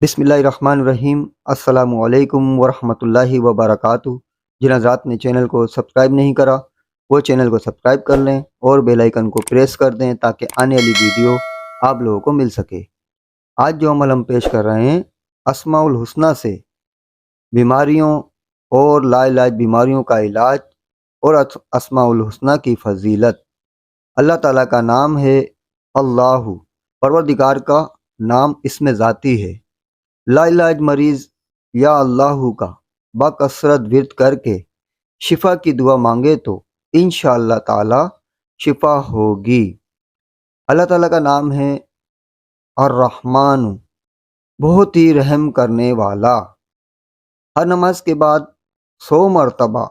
بسم اللہ الرحمن الرحیم۔ السلام علیکم ورحمۃ اللہ وبرکاتہ۔ جن حضرات نے چینل کو سبسکرائب نہیں کرا وہ چینل کو سبسکرائب کر لیں اور بیل آئیکن کو پریس کر دیں تاکہ آنے والی ویڈیو آپ لوگوں کو مل سکے۔ آج جو عمل ہم پیش کر رہے ہیں اسماء الحسنہ سے بیماریوں اور لا علاج بیماریوں کا علاج اور اسماء الحسنہ کی فضیلت۔ اللہ تعالیٰ کا نام ہے اللہ، پروردگار کا نام اسم ذاتی ہے۔ لا علاج مریض یا اللہ کا بکثرت ورد کر کے شفا کی دعا مانگے تو انشاءاللہ تعالی شفا ہوگی۔ اللہ تعالیٰ کا نام ہے الرحمن، بہت ہی رحم کرنے والا۔ ہر نماز کے بعد 100 مرتبہ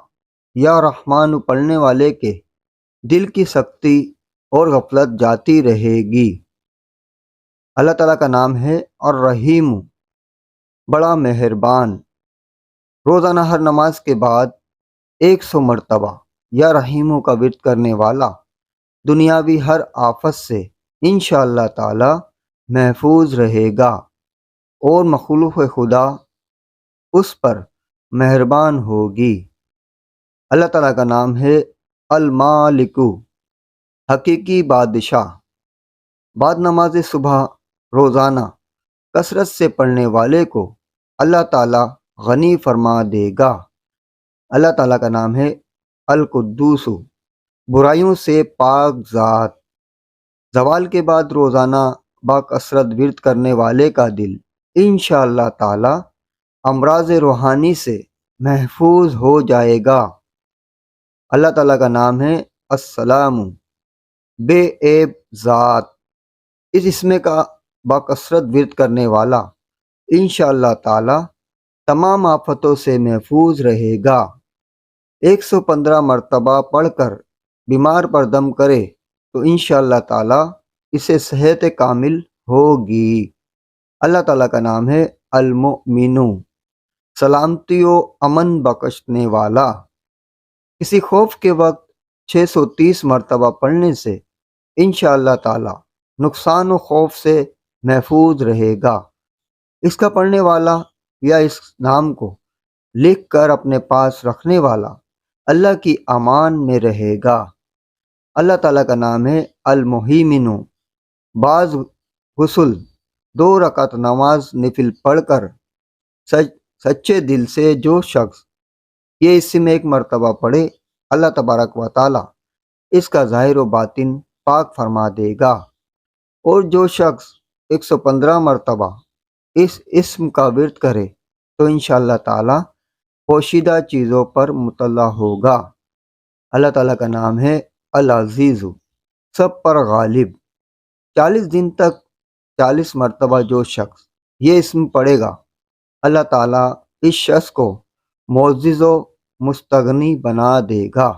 یا رحمان پڑھنے والے کے دل کی سختی اور غفلت جاتی رہے گی۔ اللہ تعالیٰ کا نام ہے الرحیم، بڑا مہربان۔ روزانہ ہر نماز کے بعد 100 مرتبہ یا رحیموں کا ورد کرنے والا دنیاوی ہر آفت سے انشاءاللہ تعالی محفوظ رہے گا اور مخلوق خدا اس پر مہربان ہوگی۔ اللہ تعالیٰ کا نام ہے المالک، حقیقی بادشاہ۔ بعد نماز صبح روزانہ کثرت سے پڑھنے والے کو اللہ تعالیٰ غنی فرما دے گا۔ اللہ تعالیٰ کا نام ہے القدوس، برائیوں سے پاک ذات۔ زوال کے بعد روزانہ باکثرت ورد کرنے والے کا دل انشاءاللہ تعالیٰ امراض روحانی سے محفوظ ہو جائے گا۔ اللہ تعالیٰ کا نام ہے السلام، بے عیب ذات۔ اس اسم کا باکثرت ورد کرنے والا انشاءاللہ تعالی تمام آفتوں سے محفوظ رہے گا۔ 115 مرتبہ پڑھ کر بیمار پر دم کرے تو انشاءاللہ تعالی اسے صحت کامل ہوگی۔ اللہ تعالیٰ کا نام ہے المؤمن، سلامتی و امن بخشنے والا۔ کسی خوف کے وقت 630 مرتبہ پڑھنے سے انشاءاللہ تعالی نقصان و خوف سے محفوظ رہے گا۔ اس کا پڑھنے والا یا اس نام کو لکھ کر اپنے پاس رکھنے والا اللہ کی امان میں رہے گا۔ اللہ تعالیٰ کا نام ہے المہیمن، بعض غسل 2 رکعت نماز نفل پڑھ کر سچے دل سے جو شخص یہ اسم 1 مرتبہ پڑھے اللہ تبارک و تعالی اس کا ظاہر و باطن پاک فرما دے گا۔ اور جو شخص 115 مرتبہ اس اسم کا ورد کرے تو انشاءاللہ تعالی پوشیدہ چیزوں پر مطلع ہوگا۔ اللہ تعالیٰ کا نام ہے العزیز، سب پر غالب۔ 40 دن تک 40 مرتبہ جو شخص یہ اسم پڑھے گا اللہ تعالیٰ اس شخص کو معزز و مستغنی بنا دے گا۔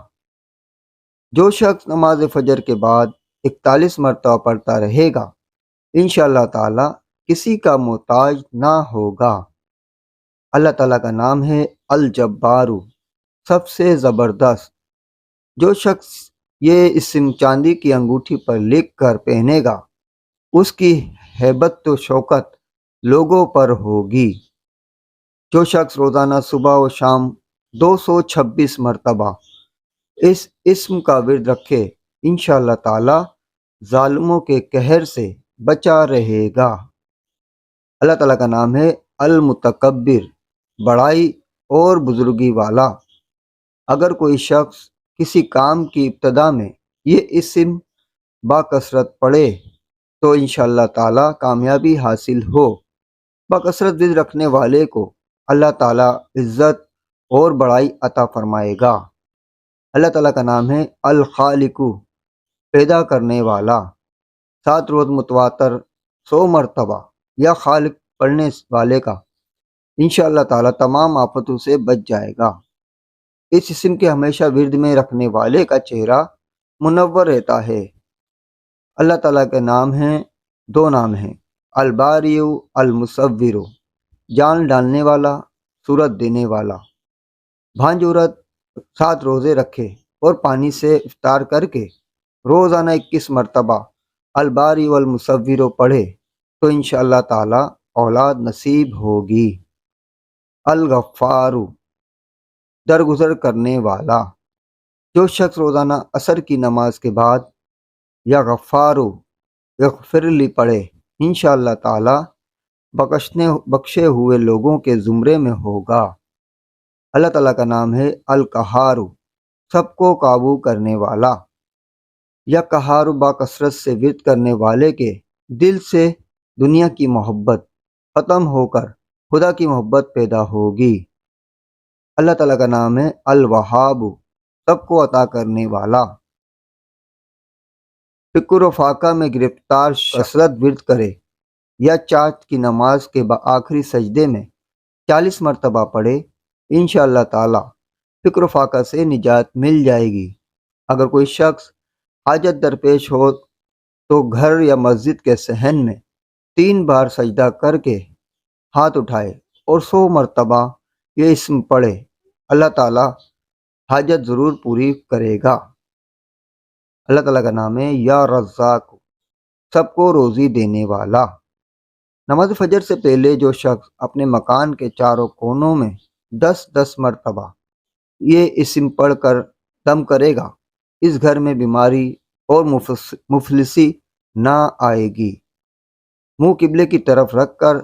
جو شخص نماز فجر کے بعد 41 مرتبہ پڑھتا رہے گا انشاءاللہ تعالی کسی کا محتاج نہ ہوگا۔ اللہ تعالیٰ کا نام ہے الجبار، سب سے زبردست۔ جو شخص یہ اسم چاندی کی انگوٹھی پر لکھ کر پہنے گا اس کی ہیبت و شوکت لوگوں پر ہوگی۔ جو شخص روزانہ صبح و شام 226 مرتبہ اس اسم کا ورد رکھے انشاءاللہ تعالی ظالموں کے قہر سے بچا رہے گا۔ اللہ تعالیٰ کا نام ہے المتکبر، بڑائی اور بزرگی والا۔ اگر کوئی شخص کسی کام کی ابتدا میں یہ اسم باکثرت پڑھے تو انشاءاللہ تعالی کامیابی حاصل ہو۔ باکثرت ورد رکھنے والے کو اللہ تعالی عزت اور بڑائی عطا فرمائے گا۔ اللہ تعالیٰ کا نام ہے الخالق، پیدا کرنے والا۔ 7 روز متواتر 100 مرتبہ یا خالق پڑھنے والے کا انشاءاللہ تعالی تمام آفتوں سے بچ جائے گا۔ اس اسم کے ہمیشہ ورد میں رکھنے والے کا چہرہ منور رہتا ہے۔ اللہ تعالیٰ کے نام ہیں 2 نام ہیں، الباری المصور، جان ڈالنے والا، صورت دینے والا۔ بھانج عورت 7 روزے رکھے اور پانی سے افطار کر کے روزانہ 21 مرتبہ الباری والمصور پڑھے تو انشاءاللہ تعالی اولاد نصیب ہوگی۔ الغفار، درگزر کرنے والا۔ جو شخص روزانہ عصر کی نماز کے بعد یا غفارو یغفر لی پڑھے، انشاءاللہ تعالی بخشے ہوئے لوگوں کے زمرے میں ہوگا۔ اللہ تعالیٰ کا نام ہے القہار، سب کو قابو کرنے والا۔ یا قہار با کثرت سے ورد کرنے والے کے دل سے دنیا کی محبت ختم ہو کر خدا کی محبت پیدا ہوگی۔ اللہ تعالیٰ کا نام ہے الوہاب، سب کو عطا کرنے والا۔ فکر و فاقہ میں گرفتار کثرت ورد کرے یا چاچ کی نماز کے آخری سجدے میں 40 مرتبہ پڑھے، انشاءاللہ تعالی فکر و فاقہ سے نجات مل جائے گی۔ اگر کوئی شخص حاجت درپیش ہو تو گھر یا مسجد کے صحن میں 3 بار سجدہ کر کے ہاتھ اٹھائے اور 100 مرتبہ یہ اسم پڑھے، اللہ تعالی حاجت ضرور پوری کرے گا۔ اللہ تعالیٰ کا نام ہے یا رزاق، سب کو روزی دینے والا۔ نماز فجر سے پہلے جو شخص اپنے مکان کے چاروں کونوں میں 10 مرتبہ یہ اسم پڑھ کر دم کرے گا، اس گھر میں بیماری اور مفلسی نہ آئے گی۔ منہ قبلے کی طرف رکھ کر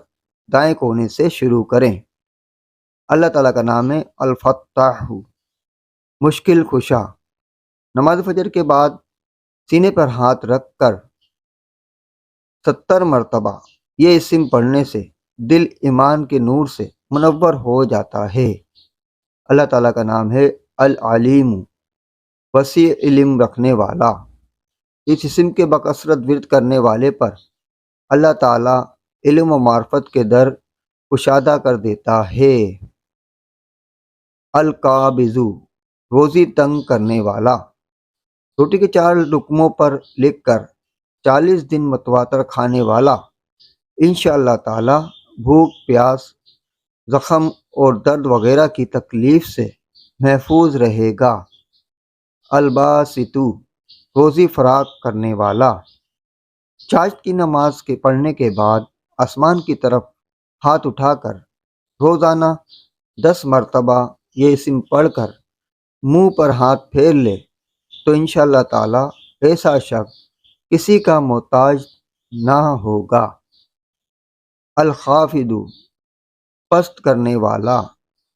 دائیں کونے سے شروع کریں۔ اللہ تعالیٰ کا نام ہے الفتاح، مشکل کشا۔ نماز فجر کے بعد سینے پر ہاتھ رکھ کر 70 مرتبہ یہ اسم پڑھنے سے دل ایمان کے نور سے منور ہو جاتا ہے۔ اللہ تعالیٰ کا نام ہے العلیم، وسیع علم رکھنے والا۔ اس اسم کے بکثرت ورد کرنے والے پر اللہ تعالیٰ علم و معرفت کے در کشادہ کر دیتا ہے۔ القابض، روزی تنگ کرنے والا۔ روٹی کے 4 لقموں پر لکھ کر 40 دن متواتر کھانے والا انشاءاللہ تعالی بھوک، پیاس، زخم اور درد وغیرہ کی تکلیف سے محفوظ رہے گا۔ الباسطو، روزی فراخ کرنے والا۔ چاشت کی نماز کے پڑھنے کے بعد آسمان کی طرف ہاتھ اٹھا کر روزانہ 10 مرتبہ یہ اسم پڑھ کر منہ پر ہاتھ پھیر لے تو انشاءاللہ تعالی ایسا شخص کسی کا محتاج نہ ہوگا۔ الخافض، پست کرنے والا۔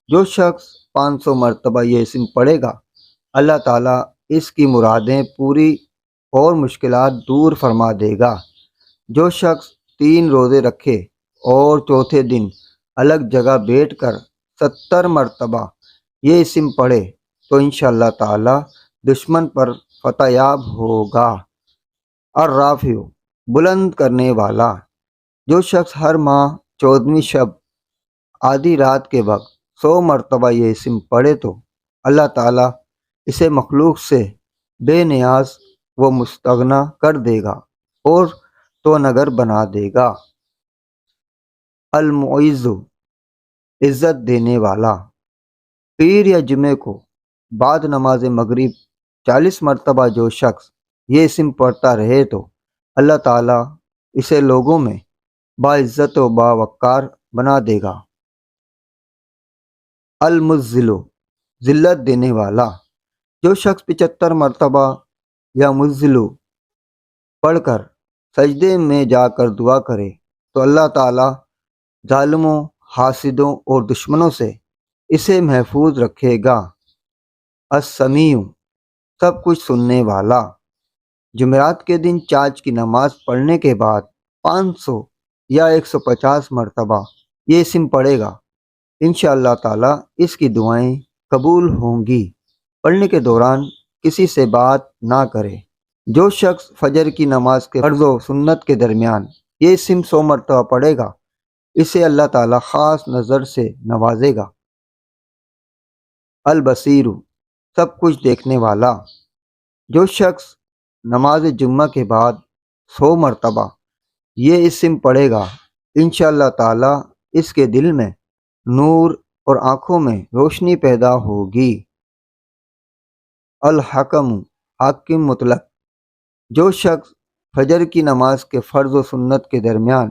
جو شخص 500 مرتبہ یہ اسم پڑھے گا، اللہ تعالیٰ اس کی مرادیں پوری اور مشکلات دور فرما دے گا۔ جو شخص 3 روزے رکھے اور چوتھے دن الگ جگہ بیٹھ کر 70 مرتبہ یہ اسم پڑھے تو انشاءاللہ تعالی دشمن پر فتح یاب ہوگا۔ الرافع، بلند کرنے والا۔ جو شخص ہر ماہ 14ویں شب آدھی رات کے وقت 100 مرتبہ یہ اسم پڑھے تو اللہ تعالیٰ اسے مخلوق سے بے نیاز و مستغنا کر دے گا اور تو نگر بنا دے گا۔ المعز، عزت دینے والا۔ پیر یا جمعے کو بعد نماز مغرب 40 مرتبہ جو شخص یہ اسم پڑھتا رہے تو اللہ تعالیٰ اسے لوگوں میں باعزت و باوقار بنا دے گا۔ المذل، ذلت دینے والا۔ جو شخص 75 مرتبہ یا مذل پڑھ کر سجدے میں جا کر دعا کرے تو اللہ تعالیٰ ظالموں، حاسدوں اور دشمنوں سے اسے محفوظ رکھے گا۔ السمیع، سب کچھ سننے والا۔ جمعرات کے دن چاچ کی نماز پڑھنے کے بعد 500 یا 150 مرتبہ یہ اسم پڑھے گا، انشاءاللہ تعالیٰ اس کی دعائیں قبول ہوں گی۔ پڑھنے کے دوران کسی سے بات نہ کرے۔ جو شخص فجر کی نماز کے فرض و سنت کے درمیان یہ اسم 100 مرتبہ پڑھے گا، اسے اللہ تعالیٰ خاص نظر سے نوازے گا۔ البصیر، سب کچھ دیکھنے والا۔ جو شخص نماز جمعہ کے بعد 100 مرتبہ یہ اسم پڑھے گا، انشاءاللہ تعالیٰ اس کے دل میں نور اور آنکھوں میں روشنی پیدا ہوگی۔ الحکم، حاکم مطلق۔ جو شخص فجر کی نماز کے فرض و سنت کے درمیان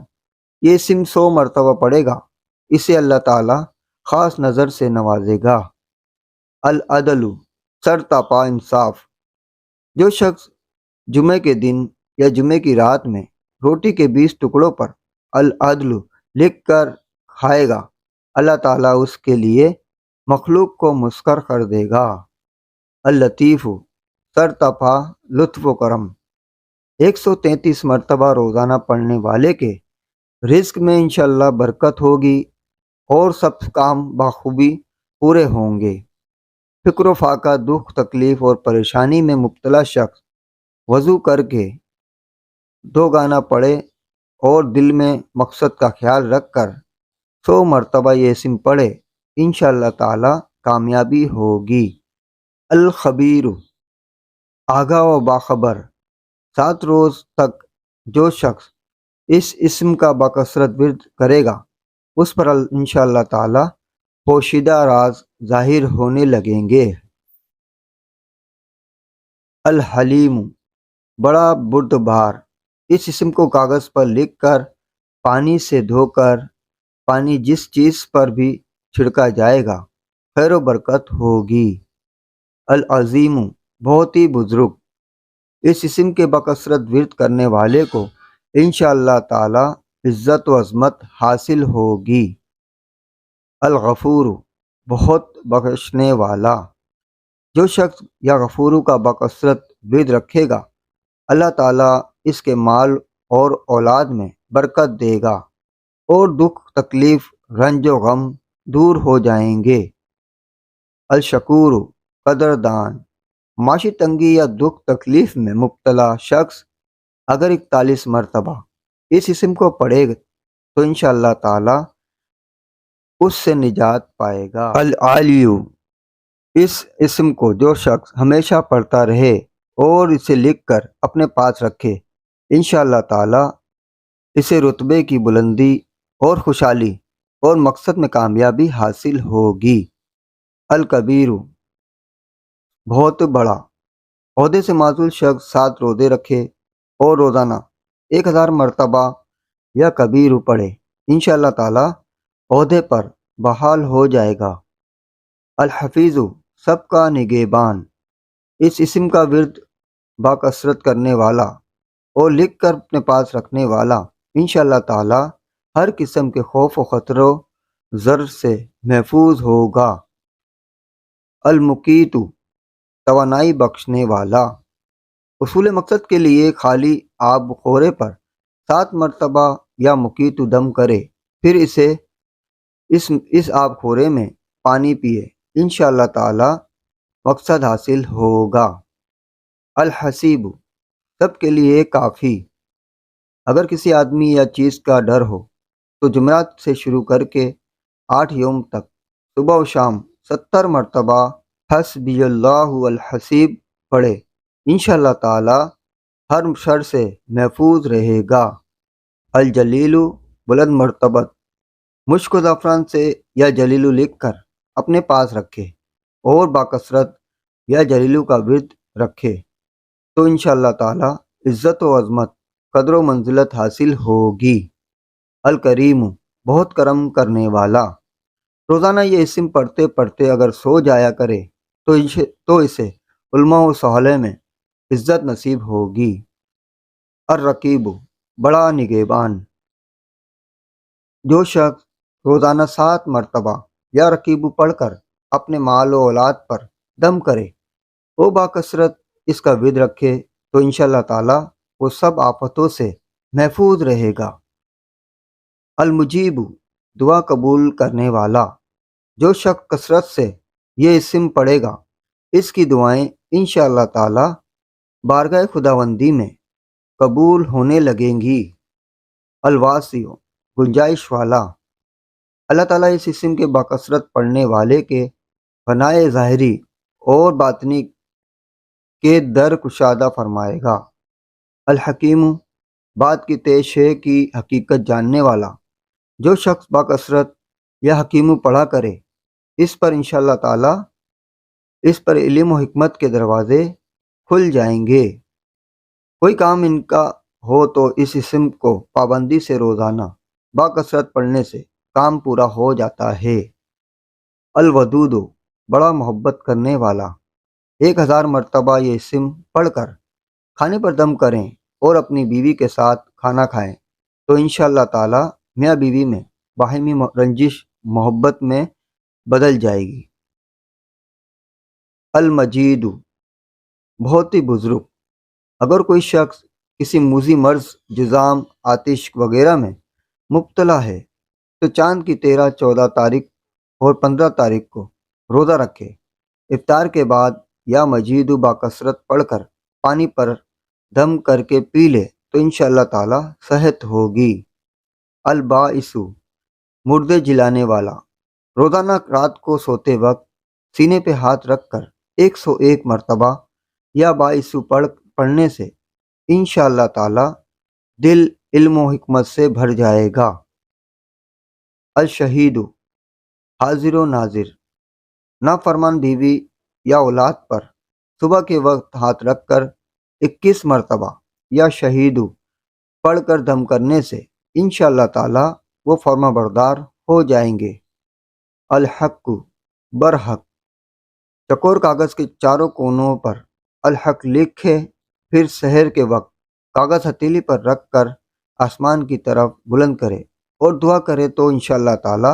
یہ اسم 100 مرتبہ پڑھے گا، اسے اللہ تعالیٰ خاص نظر سے نوازے گا۔ العدل، سرتاپا انصاف۔ جو شخص جمعے کے دن یا جمعے کی رات میں روٹی کے 20 ٹکڑوں پر العدل لکھ کر کھائے گا، اللہ تعالیٰ اس کے لیے مخلوق کو مسخر کر دے گا۔ اللطیف، سرتاپا لطف و کرم۔ 133 مرتبہ روزانہ پڑھنے والے کے رزق میں انشاءاللہ برکت ہوگی اور سب کام بخوبی پورے ہوں گے۔ فکر و فاقہ، دکھ، تکلیف اور پریشانی میں مبتلا شخص وضو کر کے 2 گانا پڑھے اور دل میں مقصد کا خیال رکھ کر 100 مرتبہ یہ اسم پڑھے، انشاءاللہ تعالی کامیابی ہوگی۔ الخبیر، آگاہ و باخبر۔ 7 روز تک جو شخص اس اسم کا بکثرت ورد کرے گا، اس پر انشاءاللہ تعالی پوشیدہ راز ظاہر ہونے لگیں گے۔ الحلیم، بڑا بردبار۔ اس اسم کو کاغذ پر لکھ کر پانی سے دھو کر پانی جس چیز پر بھی چھڑکا جائے گا خیر و برکت ہوگی۔ العظیم، بہت ہی بزرگ۔ اس اسم کے بکثرت ورد کرنے والے کو انشاءاللہ تعالی عزت و عظمت حاصل ہوگی۔ الغفور، بہت بخشنے والا۔ جو شخص یا غفورو کا بکثرت ورد رکھے گا، اللہ تعالیٰ اس کے مال اور اولاد میں برکت دے گا اور دکھ، تکلیف، رنج و غم دور ہو جائیں گے۔ الشکور، قدردان۔ معاشی تنگی یا دکھ تکلیف میں مبتلا شخص اگر 41 مرتبہ اس اسم کو پڑھے گا تو انشاءاللہ تعالی اس سے نجات پائے گا۔ العالی، اس اسم کو جو شخص ہمیشہ پڑھتا رہے اور اسے لکھ کر اپنے پاس رکھے، انشاءاللہ تعالی اسے رتبے کی بلندی اور خوشحالی اور مقصد میں کامیابی حاصل ہوگی۔ الکبیر، بہت بڑا۔ عہدے سے معزول شخص 7 روزے رکھے اور روزانہ 1000 مرتبہ یا کبیر پڑھے، انشاءاللہ تعالی عہدے پر بحال ہو جائے گا۔ الحفیظ، سب کا نگہبان۔ اس اسم کا ورد باکثرت کرنے والا اور لکھ کر اپنے پاس رکھنے والا انشاءاللہ تعالی ہر قسم کے خوف و خطر و ضر سے محفوظ ہوگا۔ المقیت، توانائی بخشنے والا۔ حصول مقصد کے لیے خالی آب خورے پر 7 مرتبہ یا مقیت دم کرے، پھر اس آب خورے میں پانی پیے، انشاءاللہ تعالی مقصد حاصل ہوگا۔ الحسیب، سب کے لیے کافی۔ اگر کسی آدمی یا چیز کا ڈر ہو تو جمعرات سے شروع کر کے 8 یوم تک صبح و شام 70 مرتبہ حسبی اللہ الحسیب پڑھے، انشاءاللہ تعالی ہر شر سے محفوظ رہے گا۔ الجلیل، بلند مرتبت۔ مشک و زعفران سے یا جلیلو لکھ کر اپنے پاس رکھے اور باکثرت یا جلیلو کا ورد رکھے تو انشاءاللہ تعالی عزت و عظمت، قدر و منزلت حاصل ہوگی۔ الکریم، بہت کرم کرنے والا۔ روزانہ یہ اسم پڑھتے پڑھتے اگر سو جایا کرے تو اسے علماء و صالح میں عزت نصیب ہوگی۔ الرقیب، بڑا نگہبان۔ جو شخص روزانہ 7 مرتبہ یا رقیب پڑھ کر اپنے مال و اولاد پر دم کرے وہ باکثرت اس کا ورد رکھے تو انشاءاللہ تعالی وہ سب آفتوں سے محفوظ رہے گا۔ المجیب، دعا قبول کرنے والا۔ جو شخص کثرت سے یہ اسم پڑھے گا اس کی دعائیں انشاءاللہ تعالی بارگاہ خداوندی میں قبول ہونے لگیں گی۔ الواسع، گنجائش والا۔ اللہ تعالیٰ اس اسم کے باکثرت پڑھنے والے کے فنائے ظاہری اور باطنی کے در کشادہ فرمائے گا۔ الحکیم، بات کی تیش ہے کی حقیقت جاننے والا۔ جو شخص باکثرت یا حکیم پڑھا کرے اس پر انشاءاللہ تعالی اس پر علم و حکمت کے دروازے کھل جائیں گے۔ کوئی کام ان کا ہو تو اس اسم کو پابندی سے روزانہ باکثرت پڑھنے سے کام پورا ہو جاتا ہے۔ الودود، بڑا محبت کرنے والا، 1000 مرتبہ یہ اسم پڑھ کر کھانے پر دم کریں اور اپنی بیوی کے ساتھ کھانا کھائیں تو انشاءاللہ تعالی میاں بیوی میں باہمی رنجش محبت میں بدل جائے گی۔ المجید، بہت ہی بزرگ، اگر کوئی شخص کسی موذی مرض، جذام، آتش وغیرہ میں مبتلا ہے تو چاند کی 13، 14 تاریخ اور 15 تاریخ کو روزہ رکھے، افطار کے بعد یا مجید باکثرت پڑھ کر پانی پر دم کر کے پی لے تو انشاءاللہ تعالی صحت ہوگی۔ الباعث، مردے جلانے والا، روزانہ رات کو سوتے وقت سینے پہ ہاتھ رکھ کر 101 مرتبہ یا باعث پڑھنے سے انشاءاللہ تعالی دل علم و حکمت سے بھر جائے گا۔ الشہید، حاضر و ناظر، نافرمان بیوی یا اولاد پر صبح کے وقت ہاتھ رکھ کر 21 مرتبہ یا شہید پڑھ کر دم کرنے سے انشاءاللہ تعالی وہ فرما بردار ہو جائیں گے۔ الحق، برحق، چکور کاغذ کے چاروں کونوں پر الحق لکھے، پھر سحر کے وقت کاغذ ہتھیلی پر رکھ کر آسمان کی طرف بلند کرے اور دعا کرے تو انشاءاللہ تعالی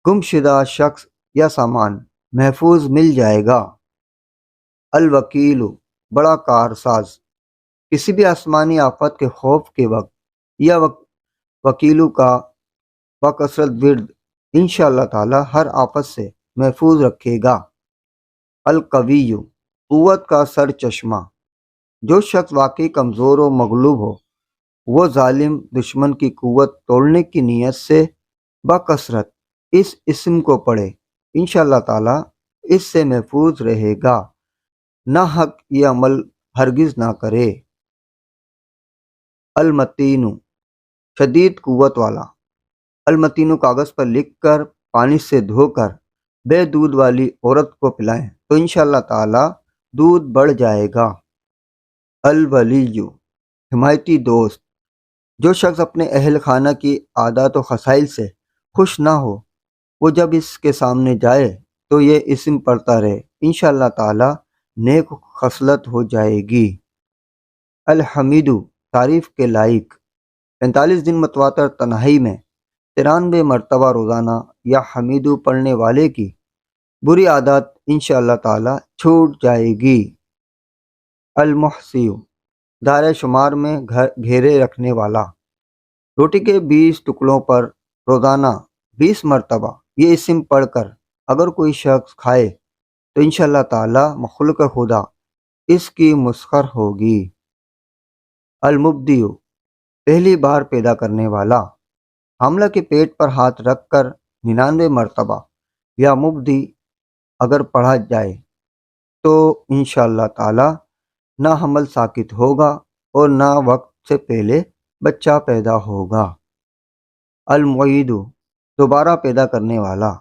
گم شدہ شخص یا سامان محفوظ مل جائے گا۔ الوکیل، بڑا کارساز، کسی بھی آسمانی آفت کے خوف کے وقت یا وکیلو کا باکثرت ورد انشاءاللہ تعالی ہر آفت سے محفوظ رکھے گا۔ القوی، قوت کا سر چشمہ، جو شخص واقعی کمزور و مغلوب ہو وہ ظالم دشمن کی قوت توڑنے کی نیت سے باکثرت اس اسم کو پڑھے، انشاءاللہ تعالی اس سے محفوظ رہے گا، نہ حق یہ عمل ہرگز نہ کرے۔ المتین، شدید قوت والا، المتین کاغذ پر لکھ کر پانی سے دھو کر بے دودھ والی عورت کو پلائیں تو انشاءاللہ تعالی دودھ بڑھ جائے گا۔ الولی، حمایتی دوست، جو شخص اپنے اہل خانہ کی عادات و خصائل سے خوش نہ ہو وہ جب اس کے سامنے جائے تو یہ اسم پڑھتا رہے، انشاءاللہ تعالی نیک خصلت ہو جائے گی۔ الحمید، تعریف کے لائق، 45 دن متواتر تنہائی میں 93 مرتبہ روزانہ یا حمیدو پڑھنے والے کی بری عادات انشاءاللہ تعالی چھوٹ جائے گی۔ المحصی، دائرہ شمار میں گھیرے رکھنے والا، روٹی کے 20 ٹکڑوں پر روزانہ 20 مرتبہ یہ اسم پڑھ کر اگر کوئی شخص کھائے تو انشاءاللہ تعالی مخلوق خدا اس کی مسخر ہوگی۔ المبدی، پہلی بار پیدا کرنے والا، حاملہ کے پیٹ پر ہاتھ رکھ کر 99 مرتبہ یا مبدی اگر پڑھا جائے تو انشاءاللہ تعالی نہ حمل ساقط ہوگا اور نہ وقت سے پہلے بچہ پیدا ہوگا۔ المعید، دوبارہ پیدا کرنے والا،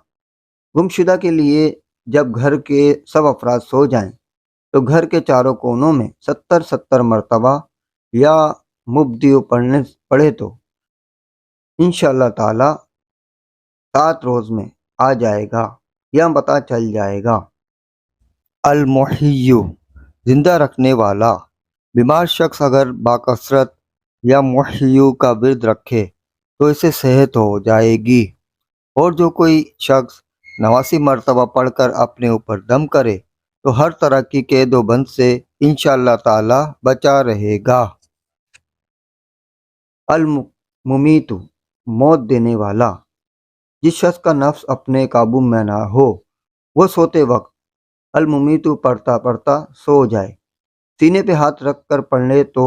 گمشدہ کے لیے جب گھر کے سب افراد سو جائیں تو گھر کے چاروں کونوں میں 70 مرتبہ یا مبدی پڑھے تو انشاءاللہ تعالی 7 روز میں آ جائے گا یا پتہ چل جائے گا۔ المحی، زندہ رکھنے والا، بیمار شخص اگر باکثرت یا محیو کا ورد رکھے تو اسے صحت ہو جائے گی، اور جو کوئی شخص 89 مرتبہ پڑھ کر اپنے اوپر دم کرے تو ہر طرح کی قید و بند سے انشاءاللہ تعالی بچا رہے گا۔ الممیت، موت دینے والا، جس شخص کا نفس اپنے قابو میں نہ ہو وہ سوتے وقت الممیت پڑھتا پڑھتا سو جائے، سینے پہ ہاتھ رکھ کر پڑھ لے تو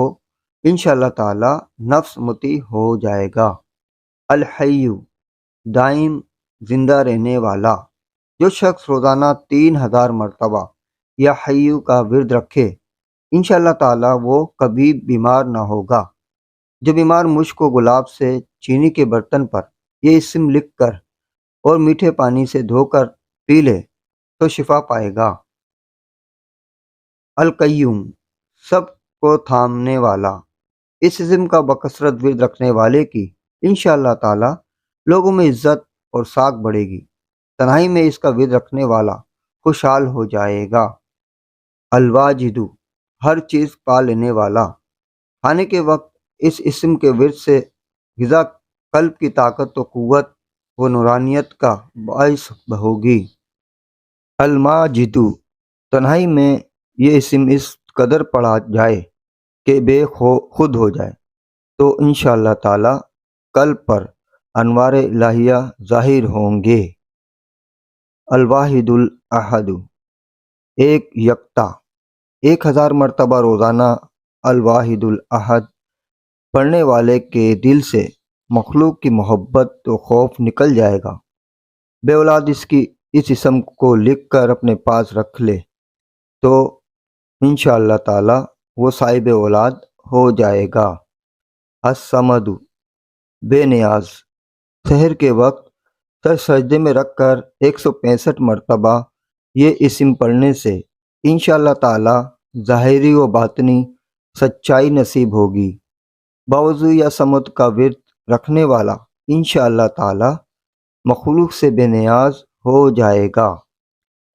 انشاءاللہ تعالی نفس مطیع ہو جائے گا۔ الحی، دائم زندہ رہنے والا، جو شخص روزانہ 3000 مرتبہ یا حیو کا ورد رکھے انشاءاللہ تعالی وہ کبھی بیمار نہ ہوگا۔ جو بیمار مشک و گلاب سے چینی کے برتن پر یہ اسم لکھ کر اور میٹھے پانی سے دھو کر پی لے تو شفا پائے گا۔ القیوم، سب کو تھامنے والا، اس اسم کا بکثرت ورد رکھنے والے کی انشاءاللہ تعالی لوگوں میں عزت اور ساکھ بڑھے گی۔ تنہائی میں اس کا ورد رکھنے والا خوشحال ہو جائے گا۔ الواجدو، ہر چیز پا لینے والا۔ کھانے کے وقت اس اسم کے ورد سے غذا قلب کی طاقت و قوت و نورانیت کا باعث ہوگی۔ الماجدو، تنہائی میں یہ اسم اس قدر پڑھا جائے کہ بے خود ہو جائے تو انشاءاللہ تعالی قلب پر انوار الہیہ ظاہر ہوں گے۔ الواحد الاحد، ایک یکتا۔ 1000 مرتبہ روزانہ الواحد الاحد پڑھنے والے کے دل سے مخلوق کی محبت و خوف نکل جائے گا۔ بے اولاد اس اسم کو لکھ کر اپنے پاس رکھ لے تو انشاءاللہ تعالی وہ صاحب اولاد ہو جائے گا۔ الصمد، بے نیاز۔ سحر کے وقت سر سجدے میں رکھ کر 165 مرتبہ یہ اسم پڑھنے سے انشاءاللہ تعالی ظاہری و باطنی سچائی نصیب ہوگی۔ باوضو یا صمد کا ورد رکھنے والا انشاءاللہ تعالی مخلوق سے بے نیاز ہو جائے گا۔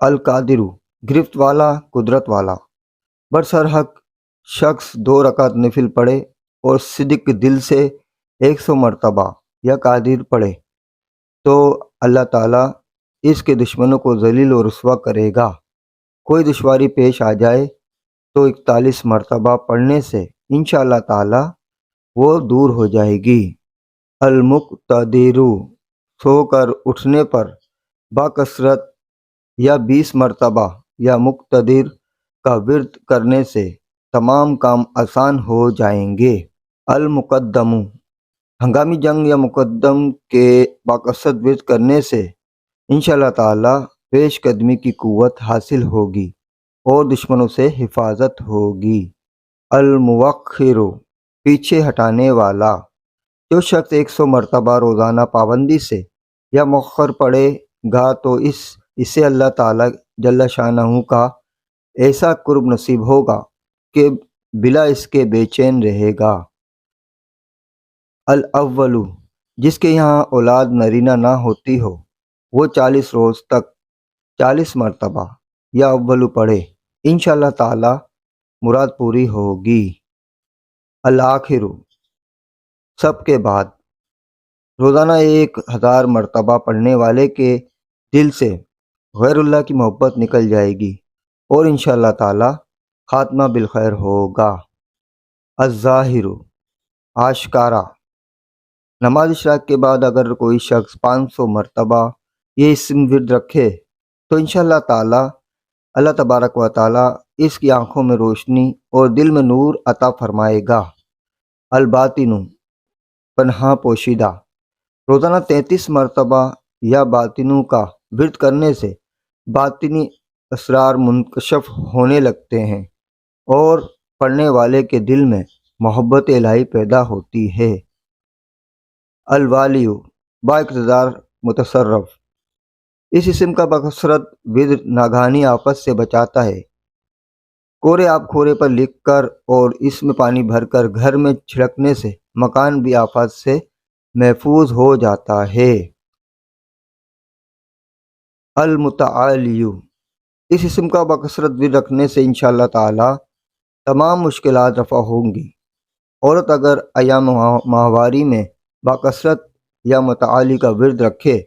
القادر، گرفت والا، قدرت والا۔ برسرحق شخص 2 رکعت نفل پڑھے اور صدق دل سے 100 مرتبہ یا قادر پڑھے تو اللہ تعالیٰ اس کے دشمنوں کو ذلیل و رسوا کرے گا۔ کوئی دشواری پیش آ جائے تو 41 مرتبہ پڑھنے سے انشاءاللہ تعالیٰ وہ دور ہو جائے گی۔ المقتدر، سو کر اٹھنے پر باکثرت یا 20 مرتبہ یا مقتدر کا ورد کرنے سے تمام کام آسان ہو جائیں گے۔ المقدم، ہنگامی جنگ یا مقدم کے باکثرت ورد کرنے سے انشاءاللہ تعالی پیش قدمی کی قوت حاصل ہوگی اور دشمنوں سے حفاظت ہوگی۔ الموخر، پیچھے ہٹانے والا۔ جو شخص 100 مرتبہ روزانہ پابندی سے یا مؤخر پڑھے گا تو اسے اللہ تعالی جل شانہ کا ایسا قرب نصیب ہوگا کہ بلا اس کے بے چین رہے گا۔ الاول، جس کے یہاں اولاد نرینہ نہ ہوتی ہو وہ 40 روز تک 40 مرتبہ یا اول پڑھے، انشاءاللہ تعالی مراد پوری ہوگی۔ الآخر، سب کے بعد۔ روزانہ 1000 مرتبہ پڑھنے والے کے دل سے غیر اللہ کی محبت نکل جائے گی اور انشاءاللہ تعالی خاتمہ بالخیر ہوگا۔ الظاہر، آشکارا۔ نماز اشراق کے بعد اگر کوئی شخص 500 مرتبہ یہ اسم ورد رکھے تو انشاءاللہ تعالی اللہ تبارک و تعالی اس کی آنکھوں میں روشنی اور دل میں نور عطا فرمائے گا۔ الباطن، پنہا پوشیدہ۔ روزانہ 33 مرتبہ یا باطنوں کا ورد کرنے سے باطنی اسرار منکشف ہونے لگتے ہیں اور پڑھنے والے کے دل میں محبت الہی پیدا ہوتی ہے۔ الوالی، با اقتدار متصرف۔ اس اسم کا بکثرت ورد ناگہانی آفت سے بچاتا ہے۔ کورے آب کھورے پر لکھ کر اور اس میں پانی بھر کر گھر میں چھڑکنے سے مکان بھی آفات سے محفوظ ہو جاتا ہے۔ المتعالی، اس اسم کا بکثرت ورد رکھنے سے انشاءاللہ تعالی تمام مشکلات رفع ہوں گی۔ عورت اگر ایام ماہواری میں بکثرت یا متعالی کا ورد رکھے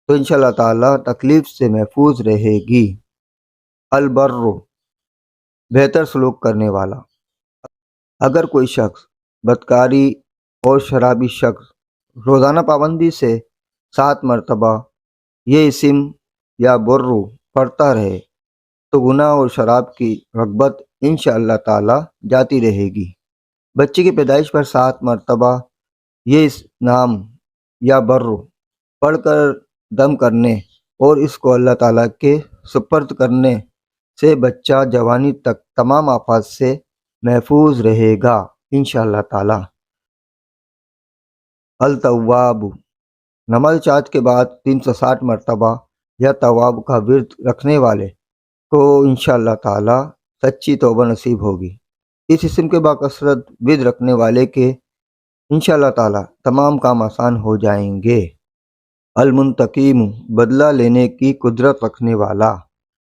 تو انشاءاللہ تعالی تکلیف سے محفوظ رہے گی۔ البر، بہتر سلوک کرنے والا۔ اگر کوئی شخص بدکاری اور شرابی شخص روزانہ پابندی سے 7 مرتبہ یہ اسم یا برو پڑھتا رہے تو گناہ اور شراب کی رغبت انشاءاللہ تعالی جاتی رہے گی۔ بچے کی پیدائش پر 7 مرتبہ یہ نام یا برو پڑھ کر دم کرنے اور اس کو اللہ تعالیٰ کے سپرد کرنے سے بچہ جوانی تک تمام آفات سے محفوظ رہے گا انشاءاللہ تعالی۔ التواب، نماز چاند کے بعد 360 مرتبہ یا تواب کا ورد رکھنے والے کو انشاءاللہ تعالی سچی توبہ نصیب ہوگی۔ اس اسم کے باکثرت ورد رکھنے والے کے انشاءاللہ تعالی تمام کام آسان ہو جائیں گے۔ المنتقیم، بدلہ لینے کی قدرت رکھنے والا۔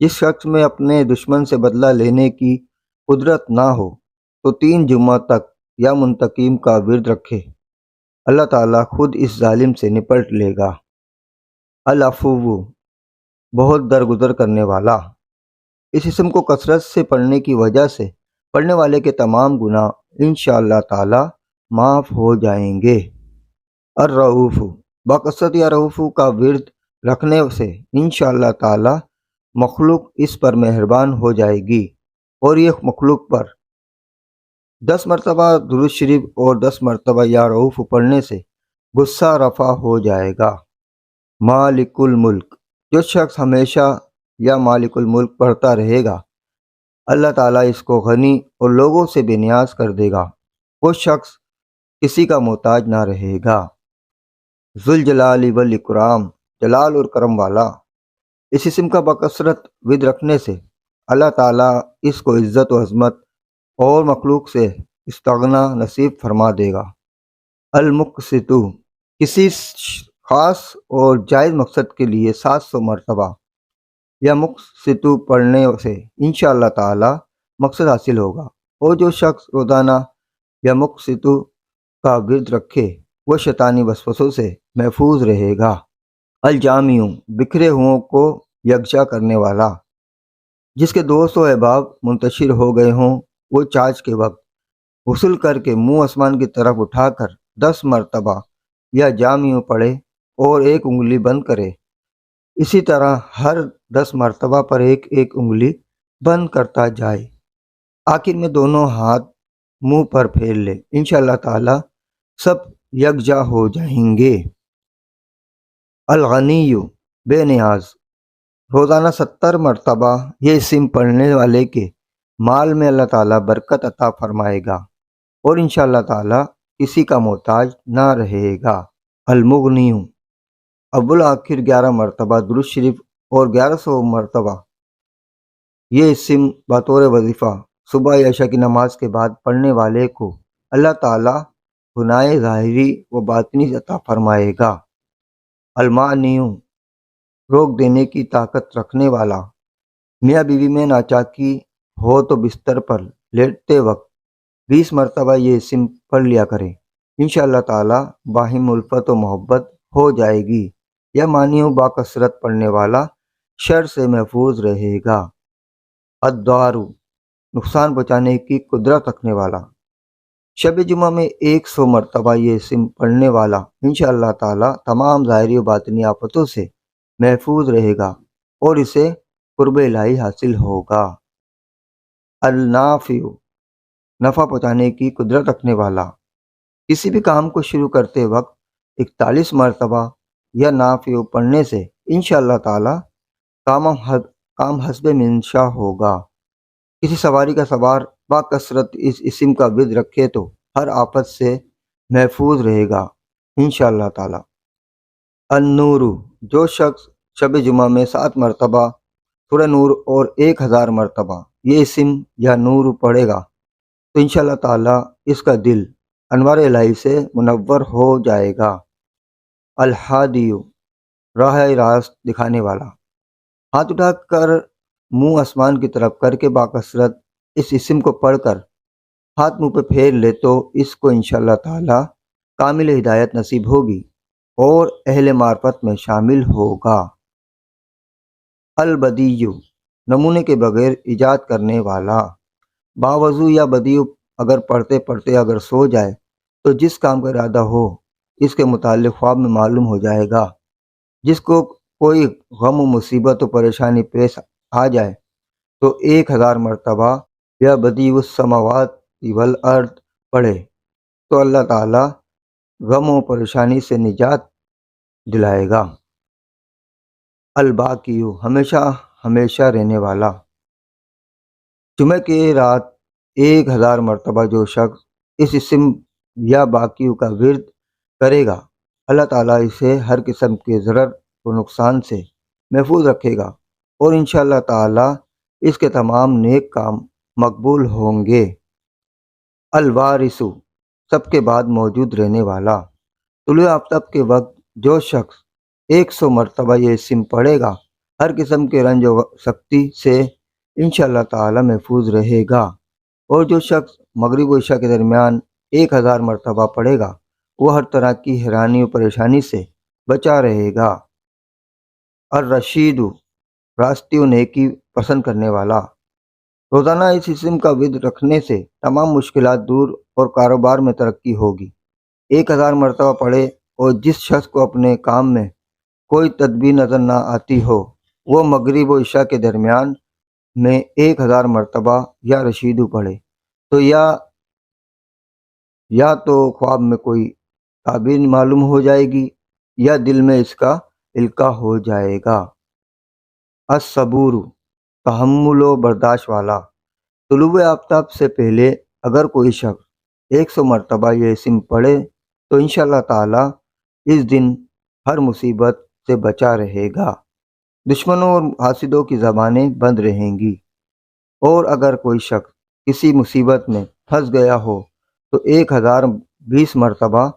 جس شخص میں اپنے دشمن سے بدلہ لینے کی قدرت نہ ہو تو 3 جمعہ تک یا منتقیم کا ورد رکھے، اللہ تعالیٰ خود اس ظالم سے نپٹ لے گا۔ العفو، بہت درگزر کرنے والا۔ اس اسم کو کثرت سے پڑھنے کی وجہ سے پڑھنے والے کے تمام گناہ انشاءاللہ تعالیٰ معاف ہو جائیں گے۔ الرؤوف، بکثرت یا رؤوف کا ورد رکھنے سے انشاءاللہ تعالیٰ مخلوق اس پر مہربان ہو جائے گی اور یہ مخلوق پر 10 مرتبہ درود شریف اور 10 مرتبہ یا رؤوف پڑھنے سے غصہ رفع ہو جائے گا۔ مالک الملک، جو شخص ہمیشہ یا مالک الملک پڑھتا رہے گا اللہ تعالیٰ اس کو غنی اور لوگوں سے بے نیاز کر دے گا، وہ شخص کسی کا محتاج نہ رہے گا۔ ذوالجلال والاکرام، جلال اور کرم والا۔ اس اسم کا بکثرت ورد رکھنے سے اللہ تعالیٰ اس کو عزت و عظمت اور مخلوق سے استغنا نصیب فرما دے گا۔ المقسط، کسی خاص اور جائز مقصد کے لیے 700 مرتبہ یا مقسط پڑھنے سے انشاءاللہ تعالیٰ مقصد حاصل ہوگا، اور جو شخص روزانہ یا مقسط کا ورد رکھے وہ شیطانی وسوسوں سے محفوظ رہے گا۔ الجامع، بکھرے ہوں کو یکجا کرنے والا۔ جس کے دوست و احباب منتشر ہو گئے ہوں وہ چاچ کے وقت غسل کر کے منہ آسمان کی طرف اٹھا کر 10 مرتبہ یا جامع پڑھے اور ایک انگلی بند کرے، اسی طرح ہر 10 مرتبہ پر ایک ایک انگلی بند کرتا جائے، آخر میں دونوں ہاتھ منہ پر پھیر لے، انشاءاللہ تعالی سب یکجا ہو جائیں گے۔ الغنی، بے نیاز، روزانہ 70 مرتبہ یہ اسم پڑھنے والے کے مال میں اللہ تعالیٰ برکت عطا فرمائے گا اور انشاءاللہ تعالیٰ کسی کا محتاج نہ رہے گا۔ المغنی، اول آخر 11 مرتبہ درود شریف اور 1100 مرتبہ یہ اسم بطور وظیفہ صبح یا عشاء کی نماز کے بعد پڑھنے والے کو اللہ تعالیٰ گناہ ظاہری و باطنی عطا فرمائے گا۔ المعنی، روک دینے کی طاقت رکھنے والا۔ میاں بیوی میں ناچاکی ہو تو بستر پر لیٹتے وقت 20 مرتبہ یہ اسم پڑھ لیا کریں، انشاءاللہ تعالیٰ باہم الفت و محبت ہو جائے گی۔ یا معنی باکثرت پڑھنے والا شر سے محفوظ رہے گا۔ الدار، نقصان پہنچانے کی قدرت رکھنے والا۔ شب جمعہ میں 100 مرتبہ یہ اسم پڑھنے والا انشاءاللہ تعالیٰ تمام ظاہری و باطنی آفتوں سے محفوظ رہے گا اور اسے قرب الہی حاصل ہوگا۔ النافع، نفع پہنچانے کی قدرت رکھنے والا۔ کسی بھی کام کو شروع کرتے وقت 41 مرتبہ یا نافع پڑھنے سے انشاءاللہ تعالیٰ کام حسب منشا ہوگا۔ کسی سواری کا سوار باکثرت اس اسم کا ورد رکھے تو ہر آفت سے محفوظ رہے گا انشاءاللہ تعالیٰ۔ النور، جو شخص شب جمعہ میں 7 مرتبہ سورہ نور اور 1000 مرتبہ یہ اسم یا نور پڑھے گا تو انشاءاللہ تعالیٰ اس کا دل انوار الہی سے منور ہو جائے گا۔ الہادی، راہ راست دکھانے والا۔ ہاتھ اٹھا کر منہ آسمان کی طرف کر کے باکثرت اس اسم کو پڑھ کر ہاتھ منہ پہ پھیر لے تو اس کو انشاءاللہ تعالیٰ کامل ہدایت نصیب ہوگی اور اہل معرفت میں شامل ہوگا۔ البدیع، نمونے کے بغیر ایجاد کرنے والا۔ باوضو یا بدیع اگر پڑھتے پڑھتے اگر سو جائے تو جس کام کا ارادہ ہو اس کے متعلق خواب میں معلوم ہو جائے گا۔ جس کو کوئی غم و مصیبت و پریشانی پیش آ جائے تو 1000 مرتبہ یا بدیع السماوات والارض پڑھے تو اللہ تعالیٰ غم و پریشانی سے نجات دلائے گا۔ الباقی، ہمیشہ ہمیشہ رہنے والا۔ جمعہ کی رات 1000 مرتبہ جو شخص اس اسم یا باقی کا ورد کرے گا اللہ تعالیٰ اسے ہر قسم کے ضرر و نقصان سے محفوظ رکھے گا اور انشاءاللہ تعالیٰ اس کے تمام نیک کام مقبول ہوں گے۔ الوارث، سب کے بعد موجود رہنے والا۔ طلوع آفتاب کے وقت جو شخص 100 مرتبہ یہ اسم پڑھے گا ہر قسم کے رنج و سختی سے انشاءاللہ تعالی محفوظ رہے گا، اور جو شخص مغرب و عشاء کے درمیان 1000 مرتبہ پڑھے گا وہ ہر طرح کی حیرانی و پریشانی سے بچا رہے گا۔ الرشید، راستی و نیکی پسند کرنے والا۔ روزانہ اس اسم کا ورد رکھنے سے تمام مشکلات دور اور کاروبار میں ترقی ہوگی۔ 1000 مرتبہ پڑھے، اور جس شخص کو اپنے کام میں کوئی تدبیر نظر نہ آتی ہو وہ مغرب و عشاء کے درمیان میں 1000 مرتبہ یا رشیدو پڑھے تو یا تو خواب میں کوئی تعبیر معلوم ہو جائے گی یا دل میں اس کا القاء ہو جائے گا۔ الصبور، تحمل و برداشت والا۔ طلوع آفتاب سے پہلے اگر کوئی شخص 100 مرتبہ یہ اسم پڑھے تو انشاءاللہ تعالی اس دن ہر مصیبت سے بچا رہے گا، دشمنوں اور حاسدوں کی زبانیں بند رہیں گی، اور اگر کوئی شخص کسی مصیبت میں پھنس گیا ہو تو 1020 مرتبہ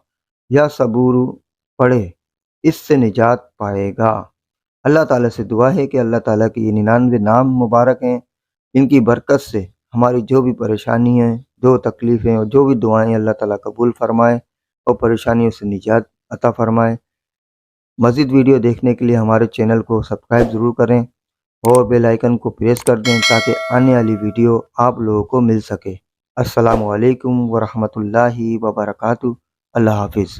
یا صبور پڑھے، اس سے نجات پائے گا۔ اللہ تعالیٰ سے دعا ہے کہ اللہ تعالیٰ کے یہ 99 نام مبارک ہیں، ان کی برکت سے ہماری جو بھی پریشانی ہیں، جو تکلیفیں اور جو بھی دعائیں اللہ تعالیٰ قبول فرمائے اور پریشانیوں سے نجات عطا فرمائے۔ مزید ویڈیو دیکھنے کے لیے ہمارے چینل کو سبسکرائب ضرور کریں اور بیل آئیکن کو پریس کر دیں تاکہ آنے والی ویڈیو آپ لوگوں کو مل سکے۔ السلام علیکم ورحمۃ اللہ وبرکاتہ۔ اللہ حافظ۔